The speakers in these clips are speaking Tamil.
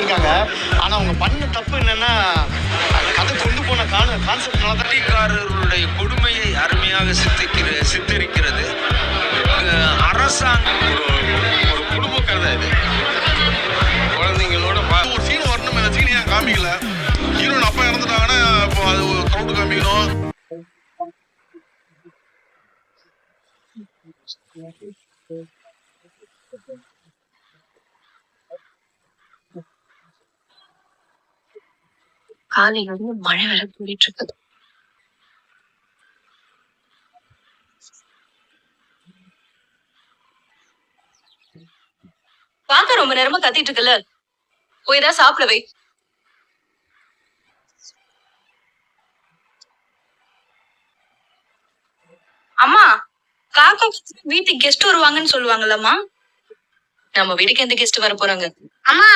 வச்சிருக்காங்க. ஆனா அவங்க பண்ண தப்பு என்னன்னா கதை கொண்டு போன கான்செப்ட்னால தான் கட்டிக்காரர்களுடைய கொடுமையை அருமையாக சித்தரிக்கிறது அரசாங்கம். ஒரு குடும்ப கதை இது. குழந்தைங்களோட ஒரு சீன் வரணும். இந்த சீன் ஏன் காமிக்கல? ஹீரோன் அப்பா இறந்துட்டாங்கன்னா இப்போ அது கவுண்ட் காமிக்கணும். காலையில இருந்து மழை வேலை கூடிட்டு இருக்குது. பாக்க ரொம்ப நேரமா கத்திட்டு இருக்குல்ல, போய் தான் சாப்பிட வை. அம்மா, காக்கா வீட்டுக்கு கெஸ்ட் வருவாங்கன்னு சொல்லுவாங்கல்லம்மா. நம்ம வீட்டுக்கு எந்த கெஸ்ட் வர போறாங்க? அம்மா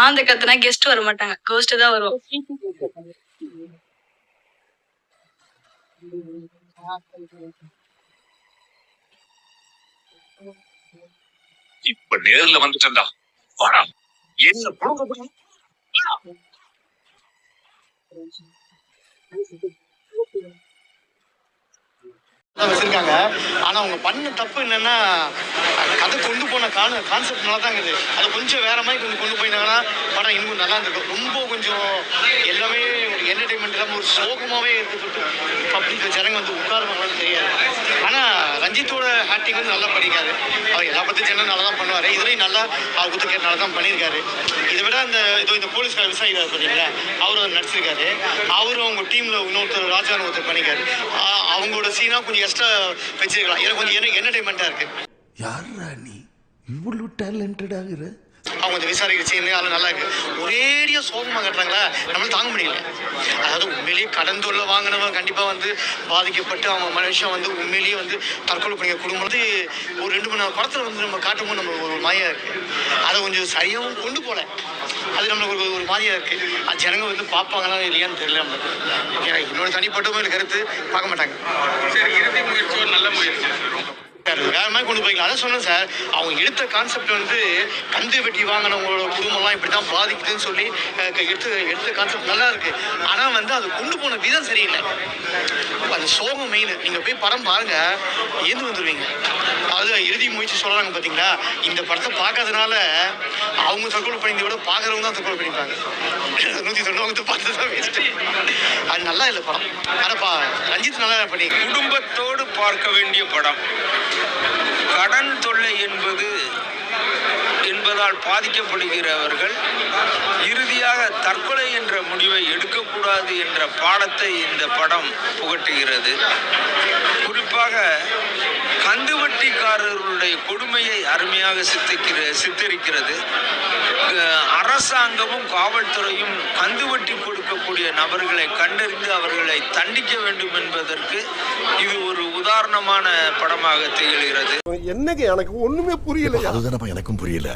ஆந்த கத்துனா கெஸ்ட் வர மாட்டாங்க, கோஸ்ட் தான் வருவோம். இப்ப நேர்ல வந்துட்டா வாடா என்ன வச்சிருக்காங்க. ஆனா அவங்க பண்ண தப்பு என்னன்னா கதை கொண்டு போன கான்செப்ட்னால தான் இருக்குது. அதை கொஞ்சம் வேற மாதிரி கொஞ்சம் கொண்டு போயிருந்தாங்கன்னா படம் இன்னும் நல்லா இருந்திருக்கும். ரொம்ப கொஞ்சம் எல்லாமே ஒரு என்டர்டைன்மெண்ட் இல்லாமல் ஒரு சோகமாகவே எடுத்துக்கிட்டு பப்ளிக் ஜனங்க வந்து உட்காருவாங்கன்னு தெரியாது. ஆனா ரஞ்சித்தோட ஆக்டிங் வந்து நல்லா பண்ணியிருக்காரு. அவர் எல்லா பற்றி ஜனம் நல்லா தான் பண்ணுவார். இதுலேயும் நல்லா அவர் குத்துக்கேட் நல்லா தான் பண்ணியிருக்காரு. இதை விட இந்த போலீஸ்கார விசாரிக்கிறார் பார்த்தீங்களா, அவர் நடிச்சிருக்காரு. அவரும் அவங்க டீமில் இன்னொருத்தர் ராஜான்னு ஒருத்தர் பண்ணியிருக்காரு. அவங்களோட சீனா கொஞ்சம் எக்ஸ்ட்ரா வச்சிருக்கலாம். எனக்கு கொஞ்சம் என்டர்டைன்மெண்ட்டாக இருக்கு. யாரா நீ இவ்வளவு டேலண்டட் ஆகுற? அவங்க இந்த விசாரிக்கிற சீன் அதெல்லாம் நல்லா இருக்கு. ஒரேடியா சோகமாக கட்டுறாங்களா, நம்மளால தாங்க முடியல. அதாவது உண்மையிலேயே கடன் தொல்லை வாங்கினவன் கண்டிப்பாக வந்து பாதிக்கப்பட்டு அவங்க மனுஷன் வந்து உண்மையிலேயே வந்து தற்கொலை பண்ணிக்க குடும்பம் வந்து ஒரு 2 மணி நேரம் படத்தில் வந்து நம்ம காட்டும்போது நம்ம ஒரு மாயா இருக்கு. அதை கொஞ்சம் சரியாகவும் கொண்டு போல, அது நம்மளுக்கு ஒரு மாதிரியா இருக்கு. அது ஜனங்க வந்து பார்ப்பாங்களா இல்லையான்னு தெரியல நம்மளுக்கு. என்னோட தனிப்பட்ட கருத்து பார்க்க மாட்டாங்க. சரி, இறுதி முயற்சி ஒரு நல்ல முயற்சி. வேற மாதிரி கொண்டு போய்க்கலாம். அதான் சொன்னேன் சார், அவங்க எடுத்த கான்செப்ட் வந்து கந்து வெட்டி வாங்கினவங்களோட குடும்பம்லாம் இப்படி தான் பாதிக்குதுன்னு சொல்லி எடுத்த கான்செப்ட் நல்லா இருக்கு. ஆனால் வந்து அது கொண்டு போன விதம் சரியில்லை. அந்த சோகம் மெயின். நீங்கள் போய் படம் பாருங்க, ஏந்து வந்துடுவீங்க. அது இறுதி முயற்சி சொல்கிறாங்க பார்த்தீங்களா, இந்த படத்தை பார்க்கறதுனால அவங்க தற்கொலை பண்ணியதை விட பார்க்குறவங்க தான் தற்கொலை பண்ணிப்பாங்க. 190 பார்த்து தான் வேஸ்ட்டு. அது நல்லா இல்லை படம். ஆனாப்பா ரஞ்சித் நல்லா பண்ணி குடும்பத்தோடு பார்க்க வேண்டிய படம். கடன் தொல்லை என்பதால் பாதிக்கப்படுகிறவர்கள் இறுதியாக தற்கொலை என்ற முடிவை எடுக்கக்கூடாது என்ற பாடத்தை இந்த படம் புகட்டுகிறது. குறிப்பாக கந்துவட்டிக்காரர்களுடைய கொடுமையை அருமையாக சித்தரிக்கிறது. அரசாங்கமும் காவல்துறையும் கந்துவட்டி கொடுக்கக்கூடிய நபர்களை கண்டறிந்து அவர்களை தண்டிக்க வேண்டும் என்பதற்கு இது ஒரு உதாரணமான படமாக திகழ்கிறது. என்னங்க எனக்கு ஒண்ணுமே புரியல. அதுதானப்பா எனக்கும் புரியல.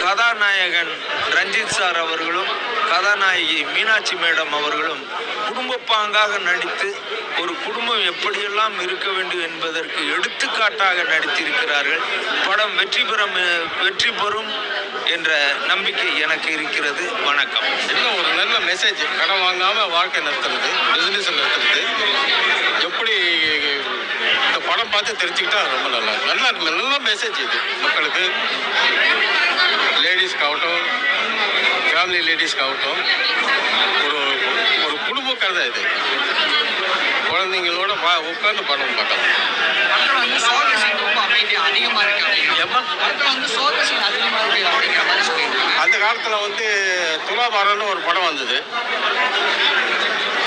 கதாநாயகன் ரஞ்சித் சார் அவர்களும் கதாநாயகி மீனாட்சி மேடம் அவர்களும் குடும்பப்பாங்காக நடித்து ஒரு குடும்பம் எப்படியெல்லாம் இருக்க வேண்டும் என்பதற்கு எடுத்துக்காட்டாக நடித்திருக்கிறார்கள். படம் வெற்றி பெறும் என்ற நம்பிக்கை எனக்கு இருக்கிறது. வணக்கம். இன்னும் ஒரு நல்ல மெசேஜ். கடன் வாங்காம வாழ்க்கை நடத்துறது, பிசினஸ் நடத்துறது எப்படி இந்த படம் பார்த்து தெரிஞ்சுக்கிட்டா ரொம்ப நல்ல மெசேஜ் இது மக்களுக்கு. லேடிஸ்க்காகட்டும், ஃபேமிலி லேடிஸ்க்காகட்டும் ஒரு குடும்ப கதை இது. குழந்தைங்களோட உட்காந்து படம் பார்க்கலாம். அந்த காலத்தில் வந்து துலாபாரம்னு ஒரு படம் வந்தது.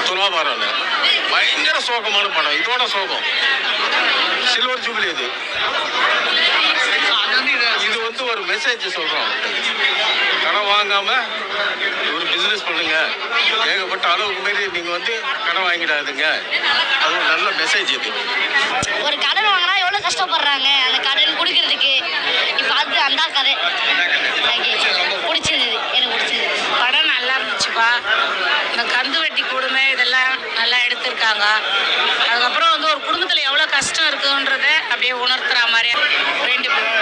துலாபாரம் பயங்கர சோகமான படம். இதோட சோகம் சில்வர் ஜூபிலி. இது வந்து ஒரு மெசேஜ் சொல்றோம். கடன் வாங்காம ஒரு பிசினஸ் பண்ணுங்க. ஏகப்பட்ட அளவுக்கு மீறி நீங்க வந்து கடன் வாங்கிடாதுங்க. அது ஒரு நல்ல மெசேஜ். இது ஒரு கடன் வாங்கினா எவ்வளவு கஷ்டப்படுறாங்க அந்த கடன் கொடுக்கறதுக்கு. இப்ப அது அந்த கதை பிடிச்சிருந்தது, எனக்கு பிடிச்சிருந்தது. படம் நல்லா இருந்துச்சுப்பா. இந்த கந்து வெட்டி கொடுமை இதெல்லாம் நல்லா எடுத்திருக்காங்க. அதுக்கப்புறம் வந்து ஒரு குடும்பத்துல எவ்வளவு கஷ்டம் இருக்குன்றத அப்படியே உணர்த்துற மாதிரி 2 பேர்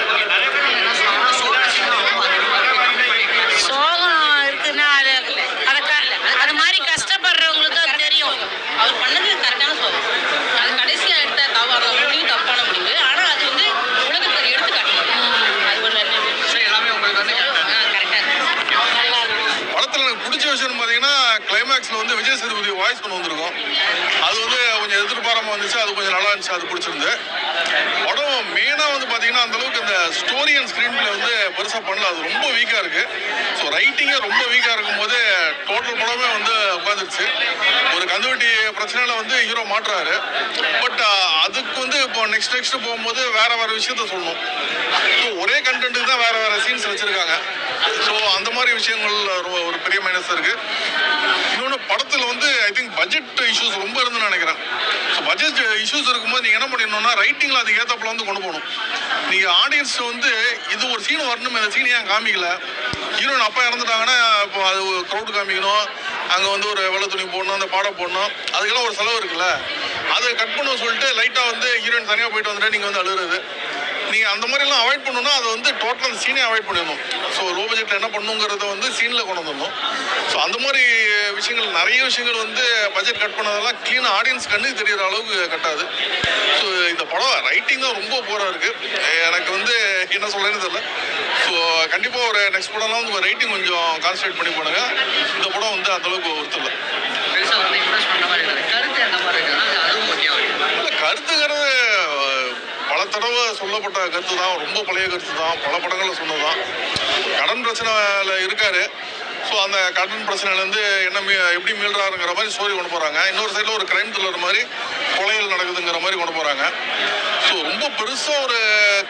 கிளைமேக்ஸில் வந்து விஜய் சேதுபதி வாய்ஸ் கொண்டு வந்திருக்கும். அது வந்து கொஞ்சம் எதிர்பாராமல் வந்துச்சு. அது கொஞ்சம் நல்லா இருந்துச்சு. அது பிடிச்சிருந்து. படம் மெயினாக வந்து பார்த்தீங்கன்னா அந்தளவுக்கு இந்த ஸ்டோரி அண்ட் ஸ்க்ரீன் பிளே வந்து பெருசாக பண்ணல. அது ரொம்ப வீக்காக இருக்குது. ஸோ ரைட்டிங்கே ரொம்ப வீக்காக இருக்கும்போது டோட்டல் படமே வந்து உட்காந்துருச்சு. ஒரு கந்துவட்டி பிரச்சனையில் வந்து ஹீரோ மாட்டுறாரு. பட் அதுக்கு வந்து இப்போ நெக்ஸ்ட் போகும்போது வேற விஷயத்த சொல்லணும். ஸோ ஒரே கண்டென்ட்டுக்கு தான் வேற சீன்ஸ் வச்சுருக்காங்க. ஸோ அந்த மாதிரி விஷயங்கள் ஒரு பெரிய மைனஸ் இருக்குது. இன்னொன்று படத்தில் வந்து ஐ திங்க் பட்ஜெட் இஷ்யூஸ் ரொம்ப இருந்துன்னு நினைக்கிறேன். ஸோ பட்ஜெட் இஷ்யூஸ் இருக்கும்போது நீங்கள் என்ன பண்ணிடணும்னா ரைட்டிங்கில் அதுக்கு ஏற்றப்பல வந்து கொண்டு போகணும். நீங்கள் ஆடியன்ஸ் வந்து இது ஒரு சீன் வரணும், அந்த சீன் ஏன் காமிக்கல, ஹீரோயின் அப்பா இறந்துட்டாங்கன்னா இப்போ அது க்ரௌடு காமிக்கணும், அங்கே வந்து ஒரு வெள்ளை துணி போடணும், அந்த பாடம் போடணும், அதுக்கெல்லாம் ஒரு செலவு இருக்குல்ல. அதை கட் பண்ண சொல்லிட்டு லைட்டாக வந்து ஹீரோயின் தனியாக போயிட்டு வந்துட்டு நீங்கள் வந்து அழுகிறது. நீங்கள் அந்த மாதிரிலாம் அவாய்ட் பண்ணணும்னா அது வந்து டோட்டல் அந்த சீனே அவாய்ட் பண்ணிடணும். ஸோ லோ பட்ஜெட்டில் என்ன பண்ணுங்கிறத வந்து சீனில் கொண்டு வந்துடணும். ஸோ அந்த மாதிரி விஷயங்கள் நிறைய விஷயங்கள் வந்து பட்ஜெட் கட் பண்ணதெல்லாம் க்ளீனாக ஆடியன்ஸ் கண்ணுக்கு தெரிகிற அளவுக்கு கட்டாது. ஸோ இந்த படம் ரைட்டிங் தான் ரொம்ப போராக இருக்குது. எனக்கு வந்து என்ன சொல்கிறேன்னு தெரியல. ஸோ கண்டிப்பாக ஒரு நெக்ஸ்ட் படம்லாம் வந்து ரைட்டிங் கொஞ்சம் கான்சன்ட்ரேட் பண்ணி பண்ணுங்க. இந்த படம் வந்து அந்தளவுக்கு ஒருத்தர் இல்லை. கருத்துங்கிறது பல தடவை சொல்லப்பட்ட கருத்து தான். ரொம்ப பழைய கருத்து தான். பல படங்களில் சொன்னதுதான். கடன் பிரச்சனையில் இருக்காரு. ஸோ அந்த கடன் பிரச்சனையிலேருந்து என்ன எப்படி மீள்றாருங்கிற மாதிரி ஸ்டோரி கொண்டு போகிறாங்க. இன்னொரு சைடில் ஒரு கிரைம் த்ரில்லர் மாதிரி கொலைகள் நடக்குதுங்கிற மாதிரி கொண்டு போகிறாங்க. ஸோ ரொம்ப பெருசாக ஒரு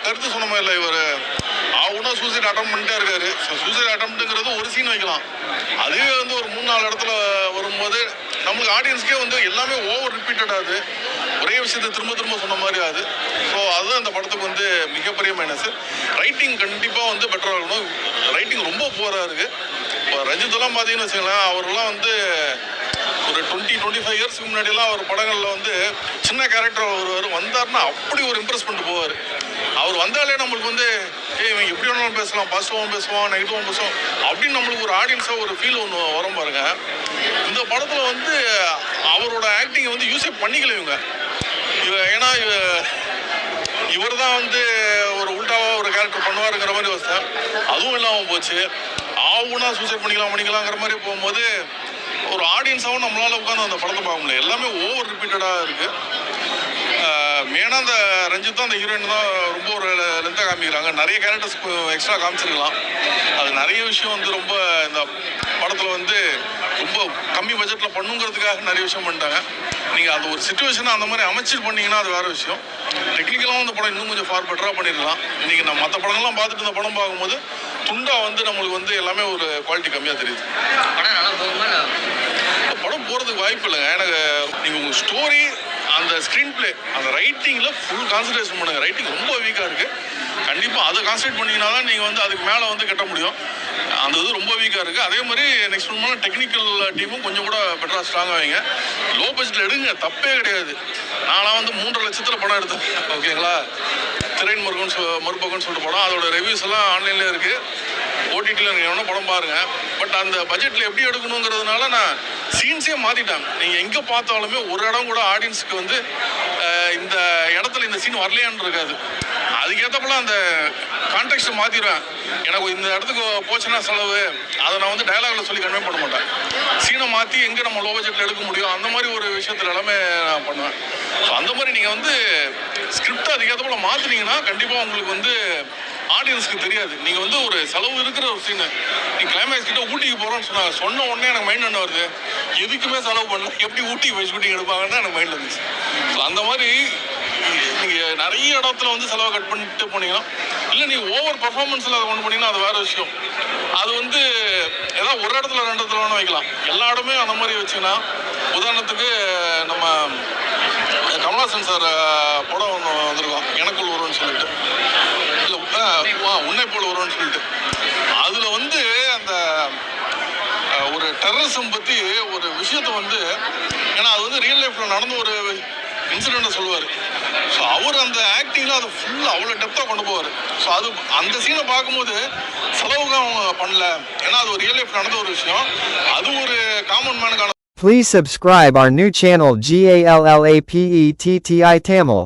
கருத்து சொன்ன மாதிரி இல்லை. இவர் ஆகுனா சூசைட் அட்டம் பண்ணிட்டே இருக்காரு. ஸோ சூசைட் அட்டம்ப்ட்டுங்கிறது ஒரு சீன் வைக்கலாம். அதுவே வந்து ஒரு 3-4 இடத்துல வரும்போது நம்மளுக்கு ஆடியன்ஸ்க்கே வந்து எல்லாமே ஓவர் ரிப்பீட்டட் ஆகுது. ஒரே விஷயத்தை திரும்ப சொன்ன மாதிரி ஆகுது. ஸோ அதுதான் அந்த படத்துக்கு வந்து மிகப்பெரிய மைனஸ். ரைட்டிங் கண்டிப்பாக வந்து பெட்டராக இருக்கணும். ரைட்டிங் ரொம்ப போராக இருக்குது. இப்போ ரஞ்சித்தெல்லாம் பார்த்தீங்கன்னு வச்சுக்கலாம், அவரெல்லாம் வந்து ஒரு 20-25 இயர்ஸ்க்கு முன்னாடியெல்லாம் அவர் படங்களில் வந்து சின்ன கேரக்டர் ஒருவர் வந்தார்னா அப்படி ஒரு இம்ப்ரெஸ் பண்ணிட்டு போவார். அவர் வந்தாலே நம்மளுக்கு வந்து இவன் எப்படி வேணாலும் பேசலாம், பாசிட்டிவாகவும் பேசுவான், நெகட்டிவாகவும் பேசுவான் அப்படின்னு நம்மளுக்கு ஒரு ஆடியன்ஸாக ஒரு ஃபீல் ஒன்று வரும் பாருங்க. இந்த படத்தில் வந்து அவரோட ஆக்டிங்கை வந்து யூஸே பண்ணிக்கல இவங்க. ஏன்னா இவர் தான் வந்து ஒரு உல்டாவாக ஒரு கேரக்டர் பண்ணுவாருங்கிற மாதிரி வசதி அதுவும் இல்லாமல் போச்சு. ஆகுனா சூசைட் பண்ணிக்கலாங்கிற மாதிரி போகும்போது ஒரு ஆடியன்ஸாகவும் நம்மளால் உட்காந்து அந்த படத்தை பார்க்க முடியல. எல்லாமே ஓவர் ரிப்பீட்டடாக இருக்குது. மெயினாக அந்த ரஞ்சித் தான் அந்த ஹீரோயின் தான் ரொம்ப ஒரு லென்த்தாக காமிக்கிறாங்க. நிறைய கேரக்டர்ஸ் எக்ஸ்ட்ரா காமிச்சிருக்கலாம். அது நிறைய விஷயம் வந்து ரொம்ப இந்த படத்தில் வந்து ரொம்ப கம்மி பட்ஜெட்டில் பண்ணுங்கிறதுக்காக நிறைய விஷயம் பண்ணிட்டாங்க. நீங்கள் அது ஒரு சுச்சுவேஷனை அந்த மாதிரி அமைச்சிட்டு பண்ணிங்கன்னா அது வேறு விஷயம். டெக்னிக்கலாகவும் இந்த படம் இன்னும் கொஞ்சம் ஃபார் பெட்டராக பண்ணிடலாம். இன்றைக்கி நம்ம மற்ற படங்கள்லாம் பார்த்துட்டு இந்த படம் பார்க்கும்போது துண்டா வந்து நம்மளுக்கு வந்து எல்லாமே ஒரு குவாலிட்டி கம்மியாக தெரியுது. படம் போகிறதுக்கு வாய்ப்பு இல்லைங்க. எனக்கு நீங்கள் உங்கள் ஸ்டோரி, அந்த ஸ்க்ரீன் பிளே, அந்த ரைட்டிங்கில் ஃபுல் கான்சன்ட்ரேஷன் பண்ணுங்கள். ரைட்டிங் ரொம்ப வீக்காக இருக்குது. கண்டிப்பாக அதை கான்சன்ட்ரேட் பண்ணிங்கன்னா தான் நீங்கள் வந்து அதுக்கு மேலே வந்து கட்ட முடியும். அந்த இது ரொம்ப வீக்காக இருக்குது. அதே மாதிரி நெக்ஸ்ட் பண்ணால் டெக்னிக்கல் டீமும் கொஞ்சம் கூட பெட்டராக ஸ்ட்ராங்காக வைங்க. லோ பட்ஜெட்டில் எடுங்க, தப்பே கிடையாது. நான்லாம் வந்து 3.5 லட்சத்தில் படம் எடுத்தேன். ஓகேங்களா? திரையின் மறுபக்கம்னு சொல்லிட்டு படம், அதோட ரிவ்யூஸ் எல்லாம் ஆன்லைனில் இருக்குது. ஓடிடியில் நீங்கள் வேணால் படம் பாருங்கள். பட் அந்த பட்ஜெட்டில் எப்படி எடுக்கணுங்கிறதுனால நான் சீன்ஸே மாற்றிட்டாங்க. நீங்கள் எங்கே பார்த்தாலுமே ஒரு இடம் கூட ஆடியன்ஸுக்கு வந்து இந்த இடத்துல இந்த சீன் வரலையான்னு இருக்காது. அதுக்கேற்றப்பெல்லாம் அந்த கான்டெக்ஸ்ட்டை மாற்றிடுவேன். எனக்கு இந்த இடத்துக்கு போச்சுன்னா செலவு, அதை நான் வந்து டயலாகில் சொல்லி கன்வே பண்ண மாட்டேன். சீனை மாற்றி எங்கே நம்ம லோ பட்ஜெட்டில் எடுக்க முடியும் அந்த மாதிரி ஒரு விஷயத்தில் எல்லாமே நான் பண்ணுவேன். ஸோ அந்த மாதிரி நீங்கள் வந்து ஸ்கிரிப்டை அதுக்கேற்றப்பல மாற்றினீங்கன்னா கண்டிப்பாக உங்களுக்கு வந்து ஆடியன்ஸ்க்கு தெரியாது. நீங்கள் வந்து ஒரு செலவு இருக்கிற ஒரு சீனு, நீ கிளைமேக்ஸ் கிட்ட ஊட்டிக்கு போகிறோன்னு சொன்ன உடனே எனக்கு மைண்ட் என்ன வருது, எதுக்குமே செலவு பண்ணல, எப்படி ஊட்டிக்கு போய் ஷூட்டிங் எடுப்பாங்கன்னு எனக்கு மைண்டில் இருந்துச்சு. ஸோ அந்த மாதிரி நீங்கள் நிறைய இடத்துல வந்து செலவை கட் பண்ணிட்டு போனீங்கன்னா, இல்லை நீங்கள் ஓவர் பர்ஃபார்மன்ஸில் அதை கொண்டு போனீங்கன்னா அது வேறு விஷயம். அது வந்து ஏதாவது ஒரு இடத்துல 2 இடத்துல வேணும் வைக்கலாம். எல்லா இடமே அந்த மாதிரி வச்சிங்கன்னா, உதாரணத்துக்கு நம்ம கமல்ஹாசன் சார் படம் ஒன்று வந்திருக்கோம், எனக்குள் ஒருவன்னு சொல்லிட்டு, இல்லை உன்னை போல் ஒருவன்னு சொல்லிட்டு, அதில் வந்து அந்த ஒரு டெரரிசம் பற்றி ஒரு விஷயத்தை வந்து, ஏன்னா அது வந்து ரியல் லைஃப்பில் நடந்த ஒரு இன்சிடெண்ட்டை சொல்லுவார். ஸோ அவர் அந்த ஆக்டிங்கில் அதை ஃபுல்லாக அவ்வளோ டெப்த்தாக கொண்டு போவார். ஸோ அது அந்த சீனை பார்க்கும்போது செலவுக்கு அவங்க பண்ணல, ஏன்னா அது ஒரு ரியல் லைஃப் நடந்த ஒரு விஷயம். அது ஒரு common மேனுக்கான. Please subscribe our new channel GALLAPETTI Tamil.